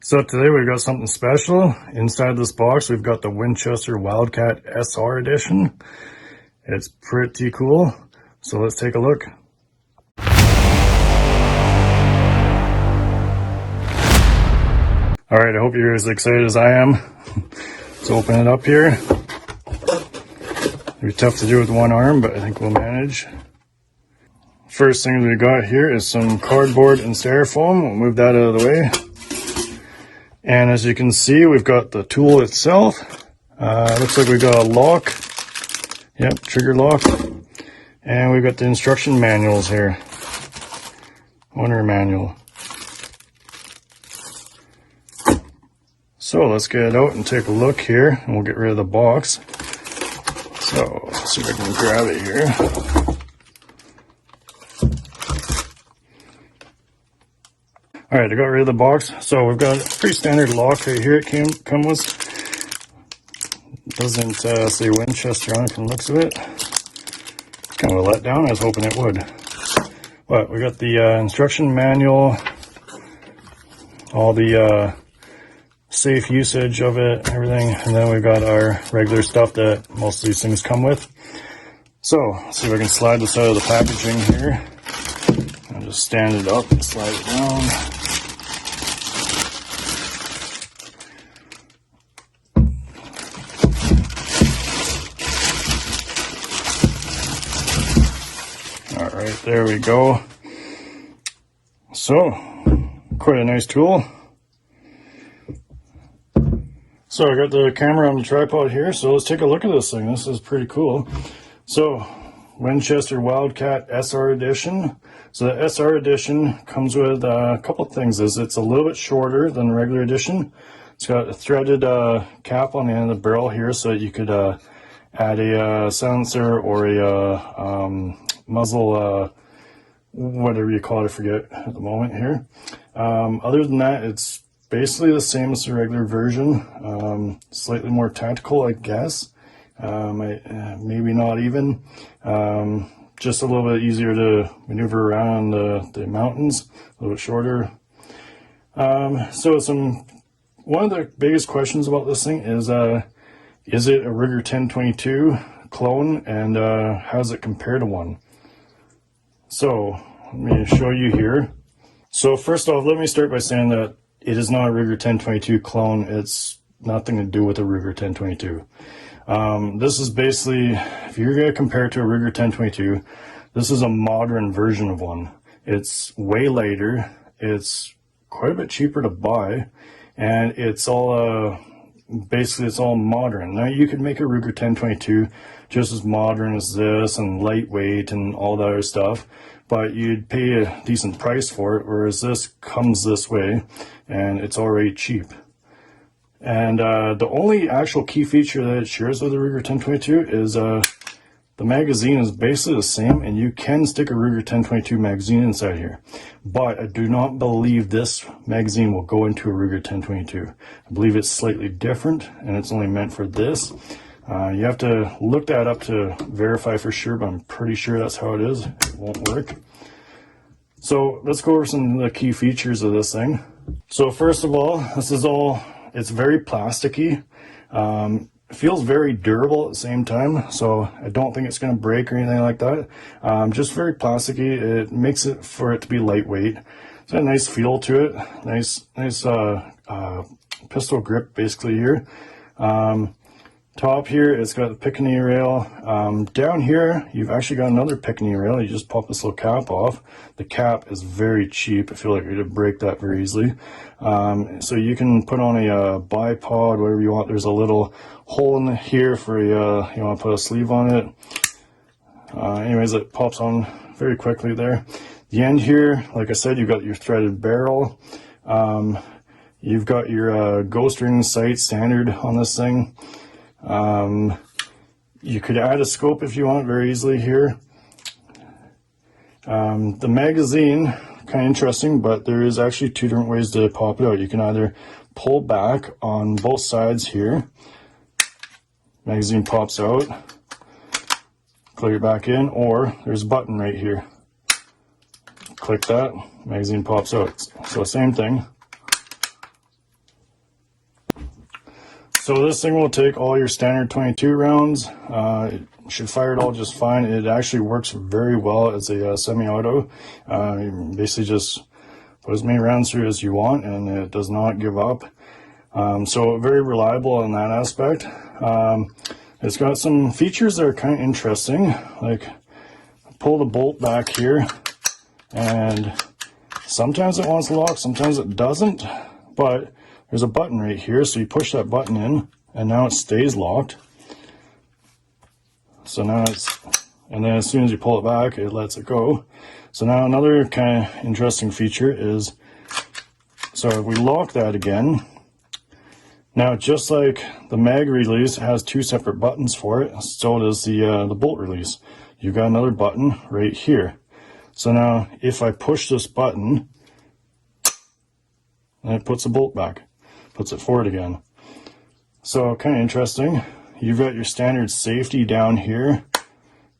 So today we've got something special. Inside this box we've got the Winchester WildCat SR Edition. It's pretty cool. So let's take a look. Alright, I hope you're as excited as I am. Let's open it up here. It'll be tough to do with one arm, but I think we'll manage. First thing we got here is some cardboard and styrofoam. We'll move that out of the way. And as you can see, we've got the tool itself. Looks like we've got a lock. Yep, trigger lock. And we've got the instruction manuals here. Owner manual. So let's get it out and take a look here, and we'll get rid of the box. So let's see if I can grab it here. Alright, I got rid of the box. So we've got a pretty standard lock right here. It come with. It doesn't say Winchester on it from the looks of it. Kind of a letdown. I was hoping it would. But we got the instruction manual, all the safe usage of it, everything, and then we've got our regular stuff that most of these things come with. So let's see if I can slide this out of the packaging here. I'll just stand it up and slide it down. Alright, there we go. So, quite a nice tool. So I got the camera on the tripod here, so let's take a look at this thing. This is pretty cool. So, Winchester WildCat SR Edition. So the SR Edition comes with a couple of things. It's a little bit shorter than the regular edition. It's got a threaded cap on the end of the barrel here, so that you could add a silencer or a muzzle, whatever you call it, I forget at the moment here. Other than that, it's basically the same as the regular version, slightly more tactical, I guess. Maybe not even. Just a little bit easier to maneuver around the mountains, a little bit shorter. So one of the biggest questions about this thing is it a Ruger 1022 clone, and how does it compare to one? So let me show you here. So first off, let me start by saying that it is not a Ruger 1022 clone. It's nothing to do with a Ruger 1022. This is basically, if you're going to compare it to a Ruger 1022, this is a modern version of one. It's way lighter. It's quite a bit cheaper to buy, and it's all basically it's all modern. Now you could make a Ruger 1022 just as modern as this and lightweight and all that other stuff, but you'd pay a decent price for it, whereas this comes this way and it's already cheap. And the only actual key feature that it shares with the Ruger 1022 is the magazine is basically the same, and you can stick a Ruger 1022 magazine inside here. But I do not believe this magazine will go into a Ruger 1022. I believe it's slightly different, and it's only meant for this. You have to look that up to verify for sure, but I'm pretty sure that's how it is. It won't work. So let's go over some of the key features of this thing. So first of all, it's very plasticky. It feels very durable at the same time, so I don't think it's going to break or anything like that. Just very plasticky. It makes it for it to be lightweight. It's got a nice feel to it. Nice pistol grip basically here. Top here, it's got the pickaninny rail. Down here, you've actually got another pickaninny rail. You just pop this little cap off. The cap is very cheap. I feel like you'd break that very easily. So you can put on a bipod, whatever you want. There's a little hole in here for you want to put a sleeve on it. Anyways, it pops on very quickly there. The end here, like I said, you've got your threaded barrel. You've got your ghost ring sight standard on this thing. You could add a scope if you want very easily here. The magazine, kind of interesting, but there is actually two different ways to pop it out. You can either pull back on both sides here. Magazine pops out. Click it back in, or there's a button right here. Click that, magazine pops out. So same thing. So this thing will take all your standard 22 rounds. It should fire it all just fine. It actually works very well as a semi-auto. You basically just put as many rounds through as you want, and it does not give up. So very reliable in that aspect. It's got some features that are kind of interesting, like pull the bolt back here, and sometimes it wants to lock, sometimes it doesn't, but there's a button right here, so you push that button in, and now it stays locked. So now and then as soon as you pull it back, it lets it go. So now another kind of interesting feature is, so if we lock that again, now just like the mag release has two separate buttons for it, so does the bolt release. You've got another button right here. So now if I push this button, and it puts the bolt back, puts it forward again. So kind of interesting. You've got your standard safety down here,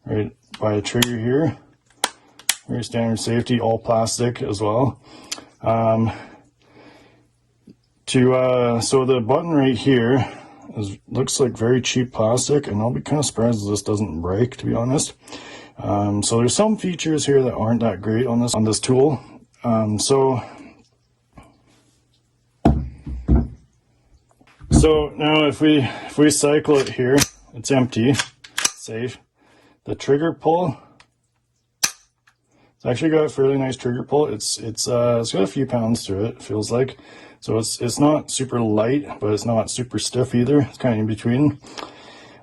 right by the trigger here. Very standard safety, all plastic as well. So the button right here looks like very cheap plastic, and I'll be kind of surprised if this doesn't break, to be honest. So there's some features here that aren't that great on this tool. So now if we cycle it here, it's empty, safe. The trigger pull, it's actually got a fairly nice trigger pull. It's got a few pounds to it, feels like. So it's not super light, but it's not super stiff either. It's kind of in between.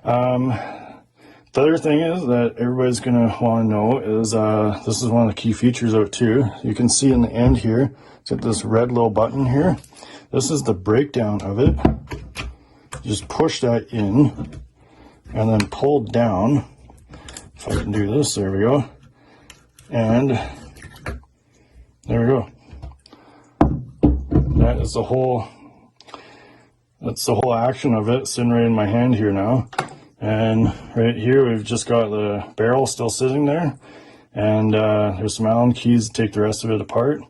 The other thing is that everybody's going to want to know is this is one of the key features of it too. You can see in the end here, it's got this red little button here. This is the breakdown of it. Just push that in and then pull down. If I can do this, there we go. And there we go. That's the whole action of it, sitting right in my hand here now. And right here we've just got the barrel still sitting there, and there's some Allen keys to take the rest of it apart.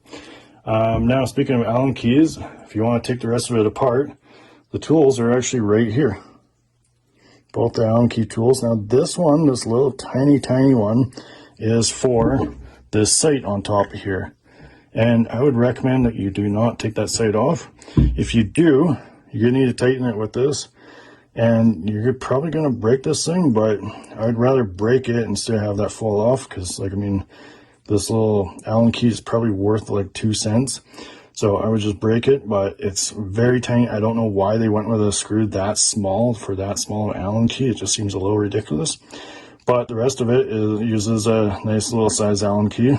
Now speaking of Allen keys, if you want to take the rest of it apart, the tools are actually right here. Both the Allen key tools. Now this one, this little tiny one, is for this sight on top of here. And I would recommend that you do not take that sight off. If you do, you're gonna need to tighten it with this. And you're probably gonna break this thing, but I'd rather break it instead of have that fall off, because this little Allen key is probably worth like 2 cents. So I would just break it, but it's very tiny. I don't know why they went with a screw that small for that small Allen key. It just seems a little ridiculous. But the rest of it uses a nice little size Allen key.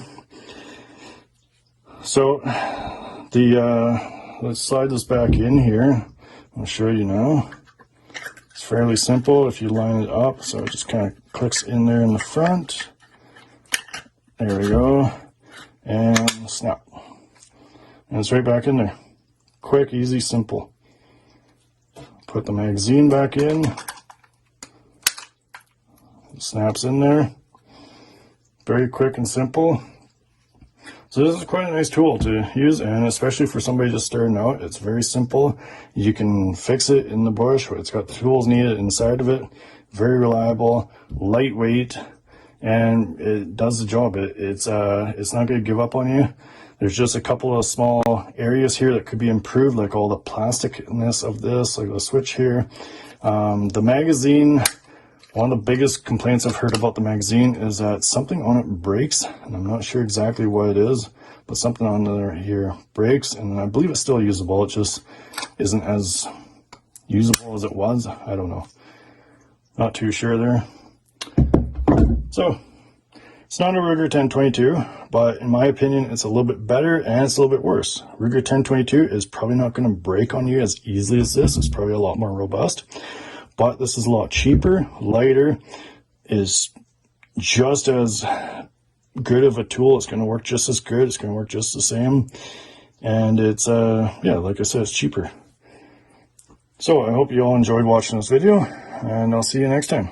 So let's slide this back in here. I'll show you now. It's fairly simple if you line it up. So it just kind of clicks in there in the front. There we go. And snap. And it's right back in there. Quick, easy, simple. Put the magazine back in. It snaps in there. Very quick and simple. So this is quite a nice tool to use, and especially for somebody just starting out, it's very simple. You can fix it in the bush. It's got the tools needed inside of it. Very reliable, lightweight, and it does the job. It's not going to give up on you. There's just a couple of small areas here that could be improved, like all the plasticness of this, like the switch here. The magazine, one of the biggest complaints I've heard about the magazine is that something on it breaks, and I'm not sure exactly what it is, but something on there here breaks, and I believe it's still usable. It just isn't as usable as it was. I don't know. Not too sure there. So it's not a Ruger 1022, but in my opinion, it's a little bit better and it's a little bit worse. Ruger 1022 is probably not going to break on you as easily as this. It's probably a lot more robust, but this is a lot cheaper, lighter, is just as good of a tool. It's going to work just as good. It's going to work just the same. And it's, yeah, like I said, it's cheaper. So I hope you all enjoyed watching this video, and I'll see you next time.